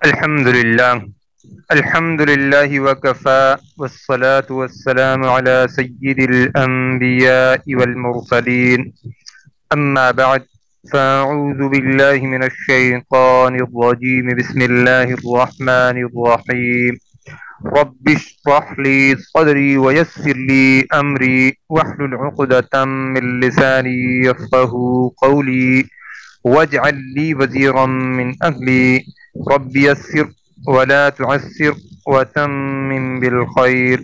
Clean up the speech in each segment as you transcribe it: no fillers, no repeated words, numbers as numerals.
الحمد لله وكفى والصلاة والسلام على سيد الأنبياء والمرسلين أما بعد فأعوذ بالله من الشيطان الرجيم بسم الله الرحمن الرحيم رب اشرح لي صدري ويسر لي أمري واحلل عقدة من لساني يفقه قولي واجعل لي وزيرا من أهلي رب يسر ولا تعسر وتمم بالخير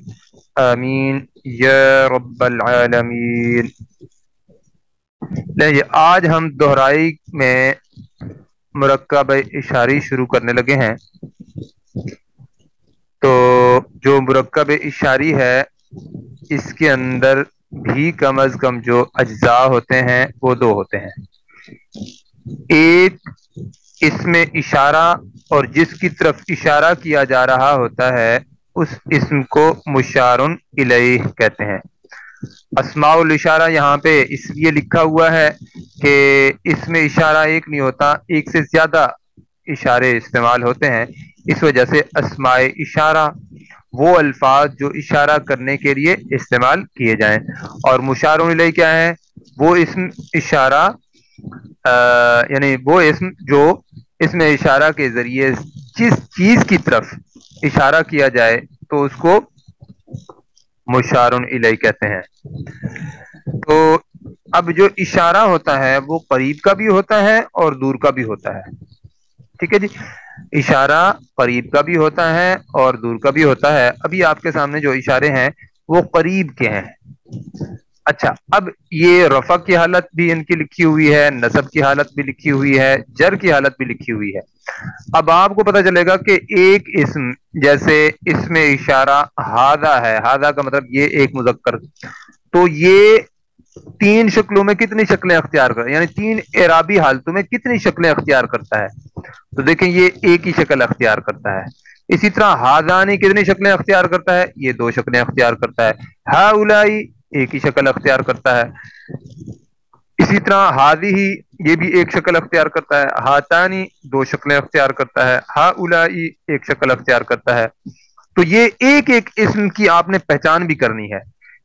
آمین یا رب العالمین۔ نہیں، آج ہم دہرائی میں مرکب اشاری شروع کرنے لگے ہیں۔ تو جو مرکب اشاری ہے اس کے اندر بھی کم از کم جو اجزاء ہوتے ہیں وہ دو ہوتے ہیں۔ ایک اسم اشارہ، اور جس کی طرف اشارہ کیا جا رہا ہوتا ہے اس اسم کو مشار الیہ کہتے ہیں۔ اسماء الاشارہ یہاں پہ اس لیے لکھا ہوا ہے کہ اسم اشارہ ایک نہیں ہوتا، ایک سے زیادہ اشارے استعمال ہوتے ہیں، اس وجہ سے اسماء اشارہ وہ الفاظ جو اشارہ کرنے کے لیے استعمال کیے جائیں، اور مشار الیہ کیا ہے؟ وہ اسم اشارہ یعنی وہ اسم جو اسم اشارہ کے ذریعے جس چیز کی طرف اشارہ کیا جائے تو اس کو مشار الیہ کہتے ہیں۔ تو اب جو اشارہ ہوتا ہے وہ قریب کا بھی ہوتا ہے اور دور کا بھی ہوتا ہے، ٹھیک ہے جی؟ اشارہ قریب کا بھی ہوتا ہے اور دور کا بھی ہوتا ہے۔ ابھی آپ کے سامنے جو اشارے ہیں وہ قریب کے ہیں۔ اچھا، اب یہ رفع کی حالت بھی ان کی لکھی ہوئی ہے، نصب کی حالت بھی لکھی ہوئی ہے، جر کی حالت بھی لکھی ہوئی ہے۔ اب آپ کو پتہ چلے گا کہ ایک اسم، جیسے اسم اشارہ ہذا ہے، ہذا کا مطلب یہ ایک مذکر، تو یہ تین شکلوں میں کتنی شکلیں اختیار کرتا ہے، یعنی تین اعرابی حالتوں میں کتنی شکلیں اختیار کرتا ہے؟ تو دیکھیں یہ ایک ہی شکل اختیار کرتا ہے۔ اسی طرح ہذانی کتنی شکلیں اختیار کرتا ہے؟ یہ دو شکلیں اختیار کرتا ہے۔ ہؤلائی ایک ہی شکل اختیار کرتا ہے۔ اسی طرح ہذہ یہ بھی ایک شکل اختیار کرتا ہے۔ ہاتانی دو شکلیں اختیار کرتا ہے۔ ہؤلائی ایک شکل اختیار کرتا ہے۔ تو یہ ایک ایک اسم کی آپ نے پہچان بھی کرنی ہے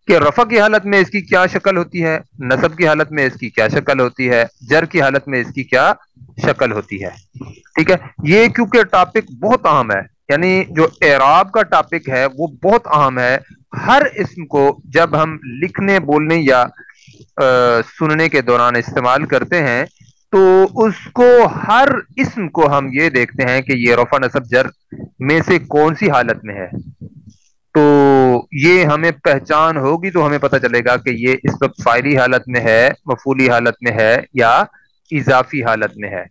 کہ رفع کی حالت میں اس کی کیا شکل ہوتی ہے، نصب کی حالت میں اس کی کیا شکل ہوتی ہے، جر کی حالت میں اس کی کیا شکل ہوتی ہے، ٹھیک ہے؟ یہ کیونکہ ٹاپک بہت اہم ہے، یعنی جو اعراب کا ٹاپک ہے وہ بہت اہم ہے۔ ہر اسم کو جب ہم لکھنے، بولنے یا سننے کے دوران استعمال کرتے ہیں تو اس کو، ہر اسم کو ہم یہ دیکھتے ہیں کہ یہ رفع نصب جر میں سے کون سی حالت میں ہے۔ تو یہ ہمیں پہچان ہوگی تو ہمیں پتہ چلے گا کہ یہ اس وقت فاعلی حالت میں ہے، مفعولی حالت میں ہے، یا اضافی حالت میں ہے،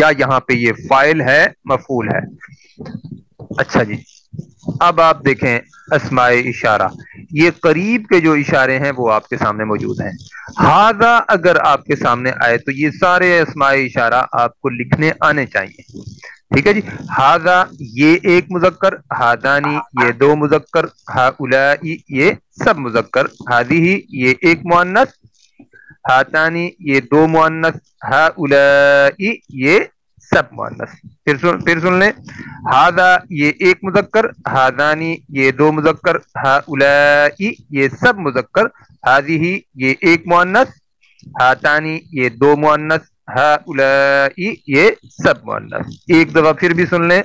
یا یہاں پہ یہ فاعل ہے، مفعول ہے۔ اچھا جی، اب آپ دیکھیں اسماء اشارہ، یہ قریب کے جو اشارے ہیں وہ آپ کے سامنے موجود ہیں۔ ہذا اگر آپ کے سامنے آئے تو یہ سارے اسماء اشارہ آپ کو لکھنے آنے چاہیے، ٹھیک ہے جی؟ ہذا یہ ایک مذکر، ہذانی یہ دو مذکر، ہؤلائی یہ سب مذکر، ہذہ یہ ایک مؤنث، ہاتانی یہ دو مؤنث، ہؤلائی یہ سب مؤنث۔ پھر سن لیں، ہذا یہ ایک مذکر، ہذانی یہ دو مذکر، ہؤلائی یہ سب مذکر، ہذہ یہ ایک مؤنث، ہاتانی یہ دو مؤنث، ہؤلائی یہ سب مؤنث۔ ایک دفعہ پھر بھی سن لیں،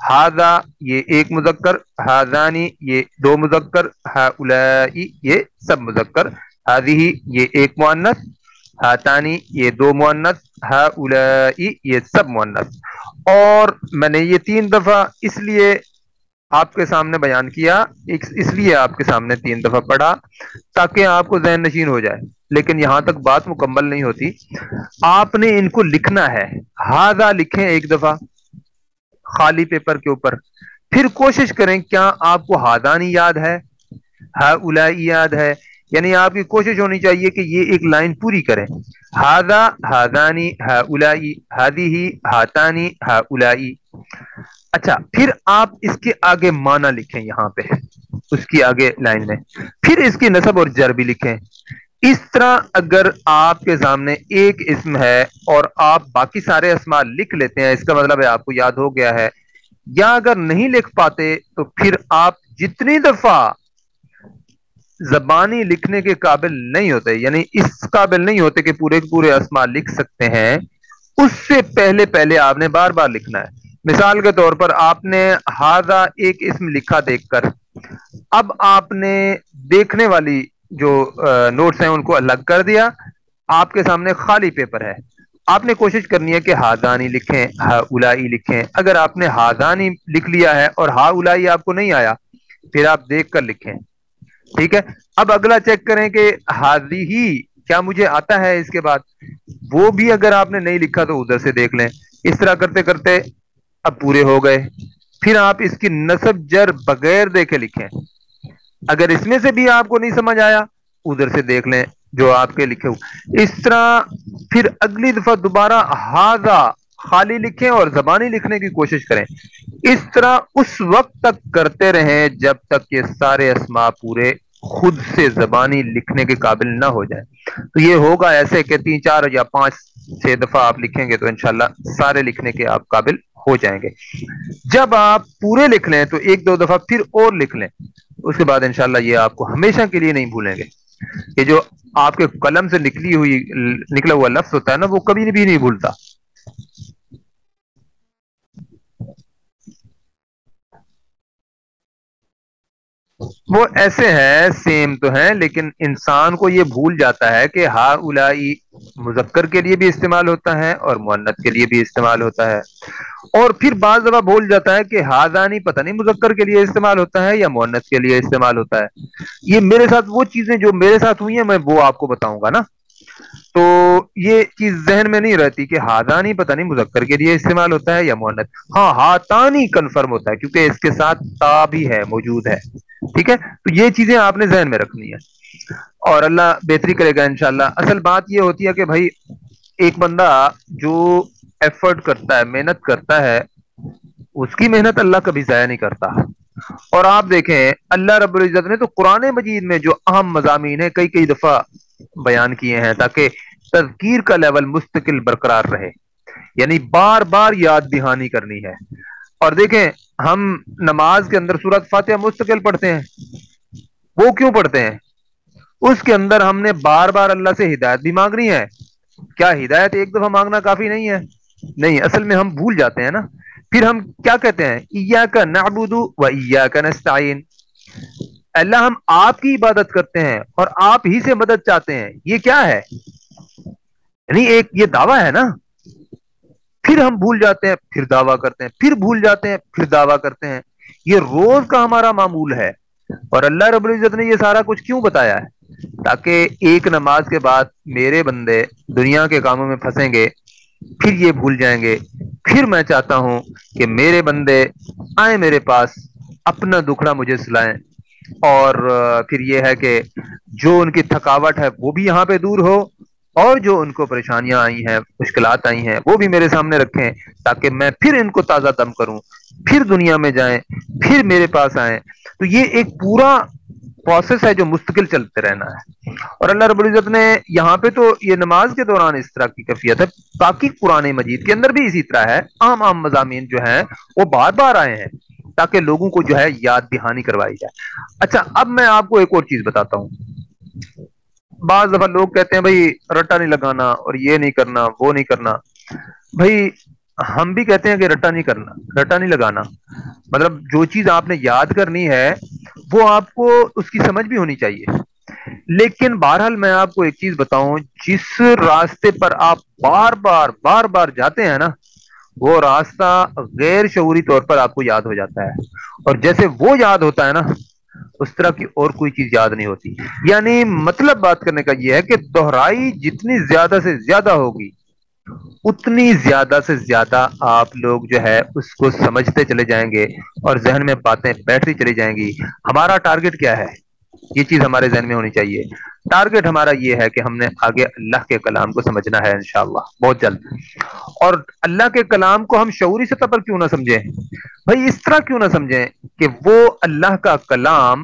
ہذا یہ ایک مذکر، ہذانی یہ دو مذکر، ہؤلائی یہ سب مذکر، ہذہ یہ ایک مؤنث، ہاتانی یہ دو مؤنث، ہؤلائی یہ سب مؤنث۔ اور میں نے یہ تین دفعہ اس لیے آپ کے سامنے بیان کیا، اس لیے آپ کے سامنے تین دفعہ پڑھا تاکہ آپ کو ذہن نشین ہو جائے، لیکن یہاں تک بات مکمل نہیں ہوتی۔ آپ نے ان کو لکھنا ہے۔ ہذا لکھیں ایک دفعہ خالی پیپر کے اوپر، پھر کوشش کریں کیا آپ کو ہذانی یاد ہے، ہؤلائی یاد ہے، یعنی آپ کی کوشش ہونی چاہیے کہ یہ ایک لائن پوری کریں۔ ہذا، ہذانی، ہؤلائی، ہذہ، ہاتانی، ہؤلائی۔ اچھا، پھر آپ اس کے آگے معنی لکھیں، یہاں پہ اس کی آگے لائن میں، پھر اس کی نصب اور جر بھی لکھیں۔ اس طرح اگر آپ کے سامنے ایک اسم ہے اور آپ باقی سارے اسماء لکھ لیتے ہیں، اس کا مطلب ہے آپ کو یاد ہو گیا ہے، یا اگر نہیں لکھ پاتے تو پھر آپ جتنی دفعہ زبانی لکھنے کے قابل نہیں ہوتے، یعنی اس قابل نہیں ہوتے کہ پورے کے پورے اسماء لکھ سکتے ہیں، اس سے پہلے پہلے آپ نے بار بار لکھنا ہے۔ مثال کے طور پر آپ نے ہاذا ایک اسم لکھا دیکھ کر، اب آپ نے دیکھنے والی جو نوٹس ہیں ان کو الگ کر دیا، آپ کے سامنے خالی پیپر ہے، آپ نے کوشش کرنی ہے کہ ہاذانی لکھیں، ہا اولائی لکھیں۔ اگر آپ نے ہاذانی لکھ لیا ہے اور ہا اولائی آپ کو نہیں آیا، پھر آپ دیکھ کر لکھیں، ٹھیک ہے۔ اب اگلا چیک کریں کہ ہاذی ہی کیا مجھے آتا ہے اس کے بعد، وہ بھی اگر آپ نے نہیں لکھا تو ادھر سے دیکھ لیں۔ اس طرح کرتے کرتے اب پورے ہو گئے، پھر آپ اس کی نصب جر بغیر دیکھے لکھیں۔ اگر اس میں سے بھی آپ کو نہیں سمجھ آیا، ادھر سے دیکھ لیں جو آپ کے لکھے ہو۔ اس طرح پھر اگلی دفعہ دوبارہ ہاذا خالی لکھیں اور زبانی لکھنے کی کوشش کریں۔ اس طرح اس وقت تک کرتے رہیں جب تک یہ سارے اسماء پورے خود سے زبانی لکھنے کے قابل نہ ہو جائیں۔ تو یہ ہوگا ایسے کہ 3 4 یا 5 6 دفعہ آپ لکھیں گے تو انشاءاللہ سارے لکھنے کے آپ قابل ہو جائیں گے۔ جب آپ پورے لکھ لیں تو 1 2 دفعہ پھر اور لکھ لیں، اس کے بعد انشاءاللہ یہ آپ کو ہمیشہ کے لیے نہیں بھولیں گے۔ یہ جو آپ کے قلم سے نکلا ہوا لفظ ہوتا ہے نا، وہ کبھی بھی نہیں بھولتا۔ وہ ایسے ہیں، سیم تو ہیں، لیکن انسان کو یہ بھول جاتا ہے کہ ہا اولائی مذکر کے لیے بھی استعمال ہوتا ہے اور مؤنث کے لیے بھی استعمال ہوتا ہے، اور پھر بعض دفعہ بھول جاتا ہے کہ ہاذانی پتہ نہیں مذکر کے لیے استعمال ہوتا ہے یا مؤنث کے لیے استعمال ہوتا ہے۔ یہ میرے ساتھ وہ چیزیں جو میرے ساتھ ہوئی ہیں میں وہ آپ کو بتاؤں گا نا، تو یہ چیز ذہن میں نہیں رہتی کہ ہاذانی پتہ نہیں مذکر کے لیے استعمال ہوتا ہے یا مؤنث۔ ہاں ہاتانی کنفرم ہوتا ہے کیونکہ اس کے ساتھ تا بھی ہے، موجود ہے، ٹھیک ہے۔ تو یہ چیزیں آپ نے ذہن میں رکھنی ہے اور اللہ بہتری کرے گا انشاءاللہ۔ اصل بات یہ ہوتی ہے کہ بھائی ایک بندہ جو ایفرٹ کرتا ہے، محنت کرتا ہے، اس کی محنت اللہ کبھی ضائع نہیں کرتا۔ اور آپ دیکھیں اللہ رب العزت نے تو قرآن مجید میں جو اہم مضامین ہیں کئی کئی دفعہ بیان کیے ہیں تاکہ تذکیر کا لیول مستقل برقرار رہے، یعنی بار بار یاد دہانی کرنی ہے۔ اور دیکھیں ہم نماز کے اندر سورۃ فاتحہ مستقل پڑھتے ہیں، وہ کیوں پڑھتے ہیں؟ اس کے اندر ہم نے بار بار اللہ سے ہدایت بھی مانگنی ہے۔ کیا ہدایت ایک دفعہ مانگنا کافی نہیں ہے؟ نہیں، اصل میں ہم بھول جاتے ہیں نا۔ پھر ہم کیا کہتے ہیں؟ ایاک نعبد و ایاک نستعین، اللہ ہم آپ کی عبادت کرتے ہیں اور آپ ہی سے مدد چاہتے ہیں۔ یہ کیا ہے؟ یعنی ایک یہ دعویٰ ہے نا۔ پھر ہم بھول جاتے ہیں، پھر دعویٰ کرتے ہیں، پھر بھول جاتے ہیں، پھر دعویٰ کرتے ہیں۔ یہ روز کا ہمارا معمول ہے، اور اللہ رب العزت نے یہ سارا کچھ کیوں بتایا ہے؟ تاکہ ایک نماز کے بعد میرے بندے دنیا کے کاموں میں پھنسیں گے، پھر یہ بھول جائیں گے، پھر میں چاہتا ہوں کہ میرے بندے آئیں میرے پاس، اپنا دکھڑا مجھے سلائیں، اور پھر یہ ہے کہ جو ان کی تھکاوٹ ہے وہ بھی یہاں پہ دور ہو، اور جو ان کو پریشانیاں آئی ہیں، مشکلات آئی ہیں، وہ بھی میرے سامنے رکھیں تاکہ میں پھر ان کو تازہ دم کروں، پھر دنیا میں جائیں، پھر میرے پاس آئیں۔ تو یہ ایک پورا پروسیس ہے جو مستقل چلتے رہنا ہے۔ اور اللہ رب العزت نے یہاں پہ تو یہ نماز کے دوران اس طرح کی کیفیت ہے، باقی قرآن مجید کے اندر بھی اسی طرح ہے۔ عام عام مضامین جو ہیں وہ بار بار آئے ہیں تاکہ لوگوں کو جو ہے یاد دہانی کروائی جائے۔ اچھا، اب میں آپ کو ایک اور چیز بتاتا ہوں۔ بعض دفعہ لوگ کہتے ہیں بھائی رٹا نہیں لگانا اور یہ نہیں کرنا، وہ نہیں کرنا۔ بھائی ہم بھی کہتے ہیں کہ رٹا نہیں کرنا، رٹا نہیں لگانا، مطلب جو چیز آپ نے یاد کرنی ہے وہ آپ کو اس کی سمجھ بھی ہونی چاہیے۔ لیکن بہرحال میں آپ کو ایک چیز بتاؤں، جس راستے پر آپ بار بار جاتے ہیں نا، وہ راستہ غیر شعوری طور پر آپ کو یاد ہو جاتا ہے، اور جیسے وہ یاد ہوتا ہے نا، اس طرح کی اور کوئی چیز یاد نہیں ہوتی۔ یعنی مطلب بات کرنے کا یہ ہے کہ دہرائی جتنی زیادہ سے زیادہ ہوگی، اتنی زیادہ سے زیادہ آپ لوگ جو ہے اس کو سمجھتے چلے جائیں گے اور ذہن میں باتیں بیٹھتی چلی جائیں گی۔ ہمارا ٹارگٹ کیا ہے؟ یہ چیز ہمارے ذہن میں ہونی چاہیے۔ ٹارگٹ ہمارا یہ ہے کہ ہم نے آگے اللہ کے کلام کو سمجھنا ہے انشاءاللہ بہت جلد، اور اللہ کے کلام کو ہم شعوری سطح پر کیوں نہ سمجھیں؟ بھائی اس طرح کیوں نہ سمجھیں کہ وہ اللہ کا کلام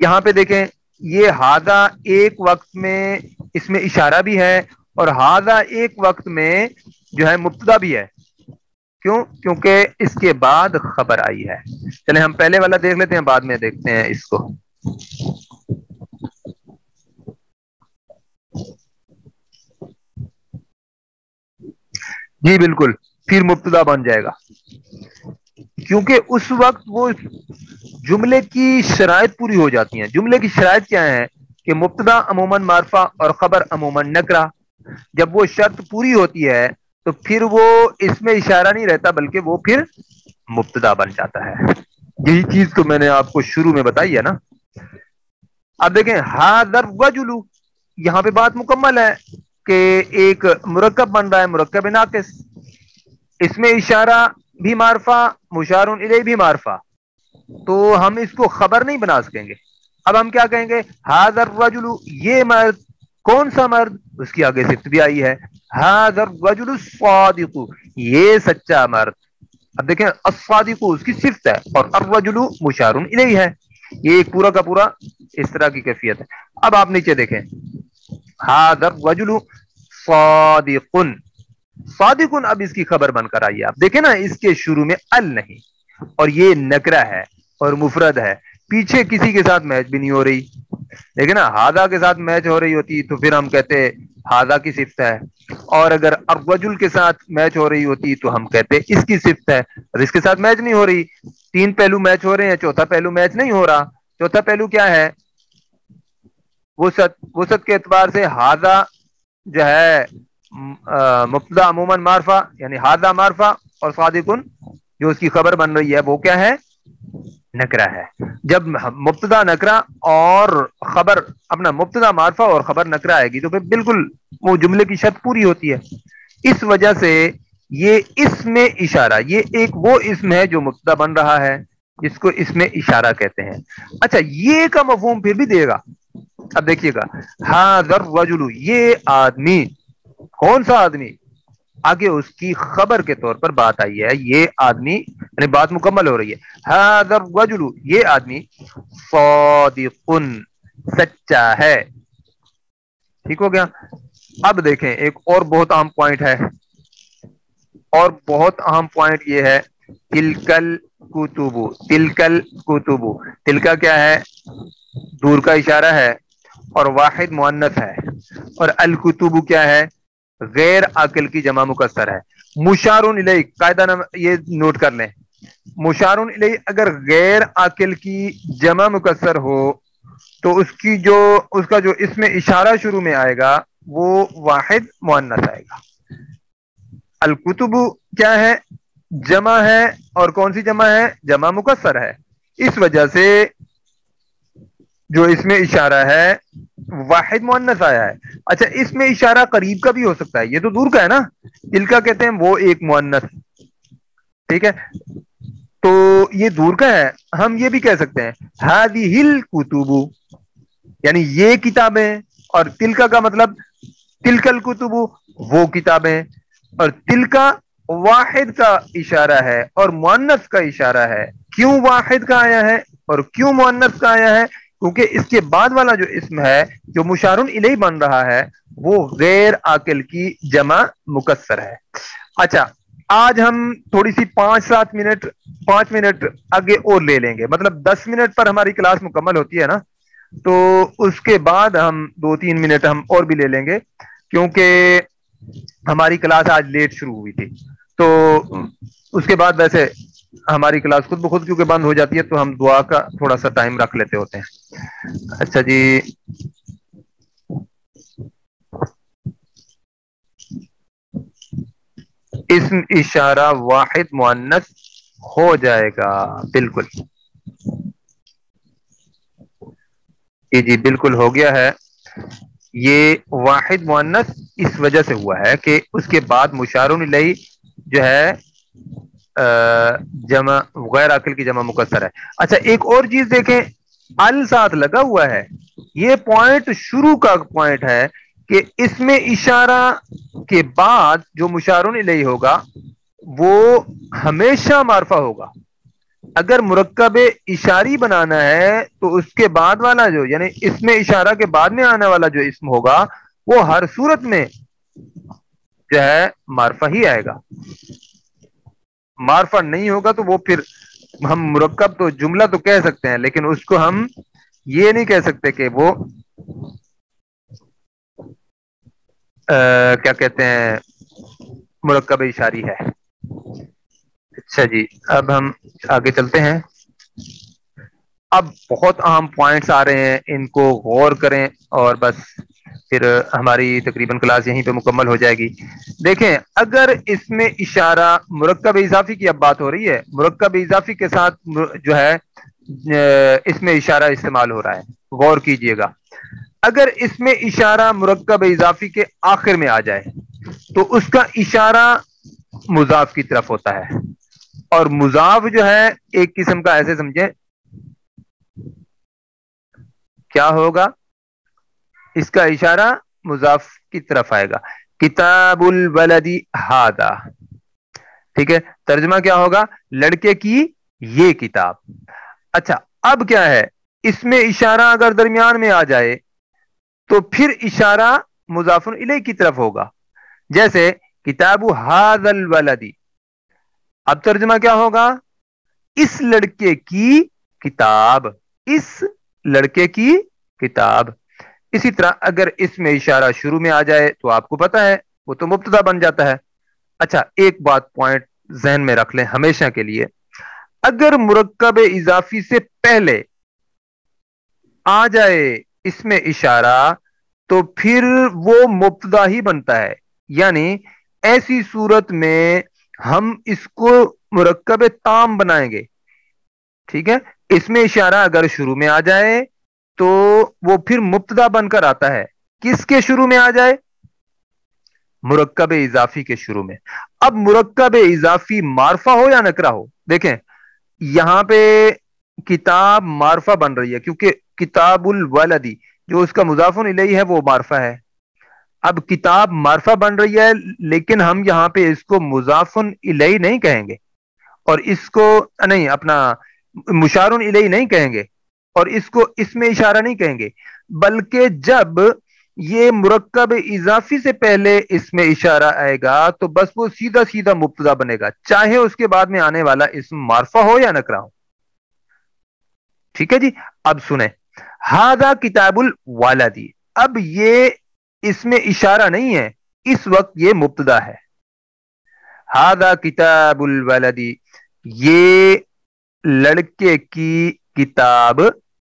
یہاں پہ دیکھیں یہ ہاذا ایک وقت میں اس میں اشارہ بھی ہے اور ہاذا ایک وقت میں جو ہے مبتدا بھی ہے. کیوں؟ کیونکہ اس کے بعد خبر آئی ہے. چلیں ہم پہلے والا دیکھ لیتے ہیں بعد میں دیکھتے ہیں اس کو. جی بالکل پھر مبتدا بن جائے گا کیونکہ اس وقت وہ جملے کی شرائط پوری ہو جاتی ہیں. جملے کی شرائط کیا ہے کہ مبتدا عموماً معرفہ اور خبر عموماً نکرہ. جب وہ شرط پوری ہوتی ہے تو پھر وہ اس میں اشارہ نہیں رہتا بلکہ وہ پھر مبتدا بن جاتا ہے. یہی چیز تو میں نے آپ کو شروع میں بتائی ہے نا. اب دیکھیں ہاذا الرجل یہاں پہ بات مکمل ہے کہ ایک مرکب بن رہا ہے مرکب ناقص. اس میں اشارہ بھی معرفہ مشار الیہ بھی معرفہ تو ہم اس کو خبر نہیں بنا سکیں گے. اب ہم کیا کہیں گے ہاذا الرجل یہ مرد. کون سا مرد؟ اس کی آگے صفت بھی آئی ہے ہاذا الرجل الصادق یہ سچا مرد. اب دیکھیں الصادق اس کی صفت ہے اور الرجل مشار الیہ ہے. یہ ایک پورا کا پورا اس طرح کی کیفیت ہے. اب آپ نیچے دیکھیں ہاذا الرجل صادق. صادق اب اس کی خبر بن کر آئی ہے. آپ دیکھیں نا اس کے شروع میں ال نہیں اور یہ نکرہ ہے اور مفرد ہے. پیچھے کسی کے ساتھ میچ بھی نہیں ہو رہی. دیکھیں نا ہاذا کے ساتھ میچ ہو رہی ہوتی تو پھر ہم کہتے ہاذا کی صفت ہے اور اگر الرجل کے ساتھ میچ ہو رہی ہوتی تو ہم کہتے اس کی صفت ہے. اور اس کے ساتھ میچ نہیں ہو رہی. تین پہلو میچ ہو رہے ہیں چوتھا پہلو میچ نہیں ہو رہا. چوتھا پہلو کیا ہے؟ وسعت کے اعتبار سے ہاذا جو ہے مبتدا عموماً معرفہ یعنی ہاذا معرفہ اور صادقن جو اس کی خبر بن رہی ہے وہ کیا ہے؟ نکرہ ہے. جب مبتدا نکرہ اور خبر اپنا مبتدا معرفہ اور خبر نکرہ آئے گی تو پھر بالکل وہ جملے کی شرط پوری ہوتی ہے. اس وجہ سے یہ اسم اشارہ یہ ایک وہ اسم ہے جو مبتدا بن رہا ہے جس کو اس میں اشارہ کہتے ہیں. اچھا یہ کا مفہوم پھر بھی دے گا. اب دیکھیے گا ہاذا الرجل یہ آدمی. کون سا آدمی؟ آگے اس کی خبر کے طور پر بات آئی ہے یہ آدمی یعنی بات مکمل ہو رہی ہے ہاذا الرجل یہ آدمی صادق سچا ہے. ٹھیک ہو گیا. اب دیکھیں ایک اور بہت اہم پوائنٹ ہے اور بہت اہم پوائنٹ یہ ہے تلکل کتب. تلکل کتب تلکا کیا ہے؟ دور کا اشارہ ہے اور واحد مؤنث ہے اور الکتب کیا ہے؟ غیر عاقل کی جمع مکسر ہے. مشار الیہ قاعدہ یہ نوٹ کر لیں مشار الیہ اگر غیر عاقل کی جمع مکسر ہو تو اس کا جو اس میں اشارہ شروع میں آئے گا وہ واحد مؤنث آئے گا. الکتب کیا ہے؟ جمع ہے اور کون سی جمع ہے؟ جمع مکسر ہے. اس وجہ سے جو اس میں اشارہ ہے واحد مؤنث آیا ہے. اچھا اس میں اشارہ قریب کا بھی ہو سکتا ہے. یہ تو دور کا ہے نا. دل کا کہتے ہیں وہ ایک مؤنث. ٹھیک ہے تو یہ دور کا ہے. ہم یہ بھی کہہ سکتے ہیں ہذه الکتب یعنی یہ کتابیں اور تلکا کا مطلب تلکل کتب وہ کتابیں اور تلکا واحد کا اشارہ ہے اور مؤنث کا اشارہ ہے. کیوں واحد کا آیا ہے اور کیوں مؤنث کا آیا ہے؟ کیونکہ اس کے بعد والا جو اسم ہے جو مشار الیہ بن رہا ہے وہ غیر عاقل کی جمع مکسر ہے. اچھا آج ہم تھوڑی سی 5 منٹ آگے اور لے لیں گے. مطلب 10 منٹ پر ہماری کلاس مکمل ہوتی ہے نا تو اس کے بعد ہم 2-3 منٹ ہم اور بھی لے لیں گے کیونکہ ہماری کلاس آج لیٹ شروع ہوئی تھی. تو اس کے بعد ویسے ہماری کلاس خود بخود کیونکہ بند ہو جاتی ہے تو ہم دعا کا تھوڑا سا ٹائم رکھ لیتے ہوتے ہیں. اچھا جی اسم اشارہ واحد مؤنث ہو جائے گا. بالکل جی بالکل ہو گیا ہے. یہ واحد مؤنث اس وجہ سے ہوا ہے کہ اس کے بعد مشار الیہ جو ہے جمع غیر عاقل کی جمع مکسر ہے. اچھا ایک اور چیز دیکھیں ال ساتھ لگا ہوا ہے. یہ پوائنٹ شروع کا پوائنٹ ہے کہ اس میں اشارہ کے بعد جو مشار الیہ ہوگا وہ ہمیشہ معرفہ ہوگا. اگر مرکب اشاری بنانا ہے تو اس کے بعد والا جو یعنی اس میں اشارہ کے بعد میں آنے والا جو اسم ہوگا وہ ہر صورت میں جو ہے معرفہ ہی آئے گا. معرفہ نہیں ہوگا تو وہ پھر ہم مرکب تو جملہ تو کہہ سکتے ہیں لیکن اس کو ہم یہ نہیں کہہ سکتے کہ وہ کیا کہتے ہیں مرکب اشاری ہے. اچھا جی اب ہم آگے چلتے ہیں. اب بہت اہم پوائنٹس آ رہے ہیں ان کو غور کریں اور بس پھر ہماری تقریباً کلاس یہیں پہ مکمل ہو جائے گی. دیکھیں اگر اس میں اشارہ مرکب اضافی کی اب بات ہو رہی ہے, مرکب اضافی کے ساتھ جو ہے اس میں اشارہ استعمال ہو رہا ہے, غور کیجئے گا. اگر اس میں اشارہ مرکب اضافی کے آخر میں آ جائے تو اس کا اشارہ مضاف کی طرف ہوتا ہے, اور مضاف جو ہے ایک قسم کا ایسے سمجھیں کیا ہوگا, اس کا اشارہ مضاف کی طرف آئے گا. کتاب الولدی ہادا, ٹھیک ہے, ترجمہ کیا ہوگا, لڑکے کی یہ کتاب. اچھا اب کیا ہے, اس میں اشارہ اگر درمیان میں آ جائے تو پھر اشارہ مضاف الیہ کی طرف ہوگا, جیسے کتاب ھذا الولدی. اب ترجمہ کیا ہوگا, اس لڑکے کی کتاب, اس لڑکے کی کتاب. اسی طرح اگر اس میں اشارہ شروع میں آ جائے تو آپ کو پتا ہے وہ تو مبتدا بن جاتا ہے. اچھا ایک بات پوائنٹ ذہن میں رکھ لیں ہمیشہ کے لیے, اگر مرکب اضافی سے پہلے آ جائے اس میں اشارہ تو پھر وہ مبتدا ہی بنتا ہے, یعنی ایسی صورت میں ہم اس کو مرکب تام بنائیں گے. ٹھیک ہے, اس میں اشارہ اگر شروع میں آ جائے تو وہ پھر مبتدا بن کر آتا ہے. کس کے شروع میں آ جائے, مرکب اضافی کے شروع میں. اب مرکب اضافی معرفہ ہو یا نکرہ ہو, دیکھیں یہاں پہ کتاب معرفہ بن رہی ہے کیونکہ کتاب الولدی جو اس کا مضاف الیہ ہے وہ معرفہ ہے. اب کتاب معرفہ بن رہی ہے لیکن ہم یہاں پہ اس کو مضاف الیہ نہیں کہیں گے, اور اس کو نہیں اپنا مشار الیہ نہیں کہیں گے, اور اس کو اس میں اشارہ نہیں کہیں گے, بلکہ جب یہ مرکب اضافی سے پہلے اس میں اشارہ آئے گا تو بس وہ سیدھا سیدھا مبتدا بنے گا, چاہے اس کے بعد میں آنے والا اسم معرفہ ہو یا نکرہ ہو. ٹھیک ہے جی, اب سنیں ھذا کتاب الولدی, اب یہ اس میں اشارہ نہیں ہے, اس وقت یہ مبتدا ہے. ھذا کتاب الولدی, یہ لڑکے کی کتاب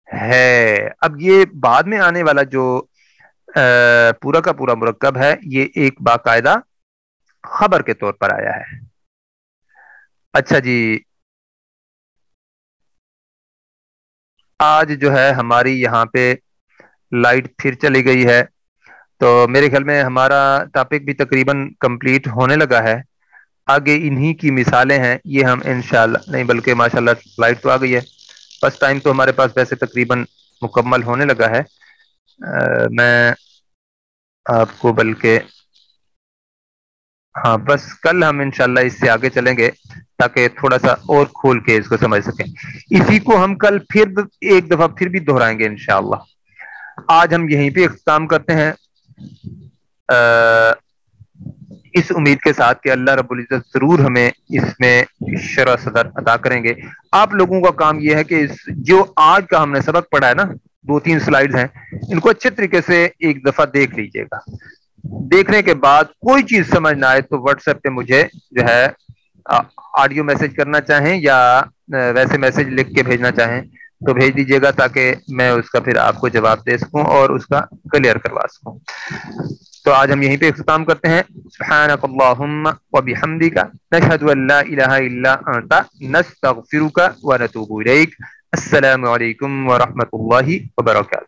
ہے. اب یہ بعد میں آنے والا جو پورا کا پورا مرکب ہے یہ ایک باقاعدہ خبر کے طور پر آیا ہے. اچھا جی آج جو ہے ہماری یہاں پہ لائٹ پھر چلی گئی ہے, تو میرے خیال میں ہمارا ٹاپک بھی تقریباً کمپلیٹ ہونے لگا ہے. آگے انہی کی مثالیں ہیں, یہ ہم انشاءاللہ نہیں بلکہ ماشاءاللہ لائٹ تو آ گئی ہے, بس ٹائم تو ہمارے پاس ویسے تقریباً مکمل ہونے لگا ہے. میں آپ کو بلکہ ہاں بس کل ہم انشاءاللہ اس سے آگے چلیں گے تاکہ تھوڑا سا اور کھول کے اس کو سمجھ سکیں. اسی کو ہم کل پھر ایک دفعہ پھر بھی دہرائیں گے انشاءاللہ. آج ہم یہیں پہ اختتام کرتے ہیں, اس امید کے ساتھ کہ اللہ رب العزت ضرور ہمیں اس میں شرح صدر عطا کریں گے. آپ لوگوں کا کام یہ ہے کہ جو آج کا ہم نے سبق پڑھا ہے نا, 2-3 سلائیڈز ہیں, ان کو اچھے طریقے سے ایک دفعہ دیکھ لیجئے گا. دیکھنے کے بعد کوئی چیز سمجھ نہ آئے تو واٹس ایپ پہ مجھے جو ہے آڈیو میسج کرنا چاہیں یا ویسے میسج لکھ کے بھیجنا چاہیں تو بھیج دیجیے گا تاکہ میں اس کا پھر آپ کو جواب دے سکوں اور اس کا کلیئر کروا سکوں. تو آج ہم یہیں پہ اختتام کرتے ہیں. سبحانک اللہم وبحمدک نشہد ان لا الہ الا انت نستغفرک ونتوب الیک. السلام علیکم ورحمۃ اللہ وبرکاتہ.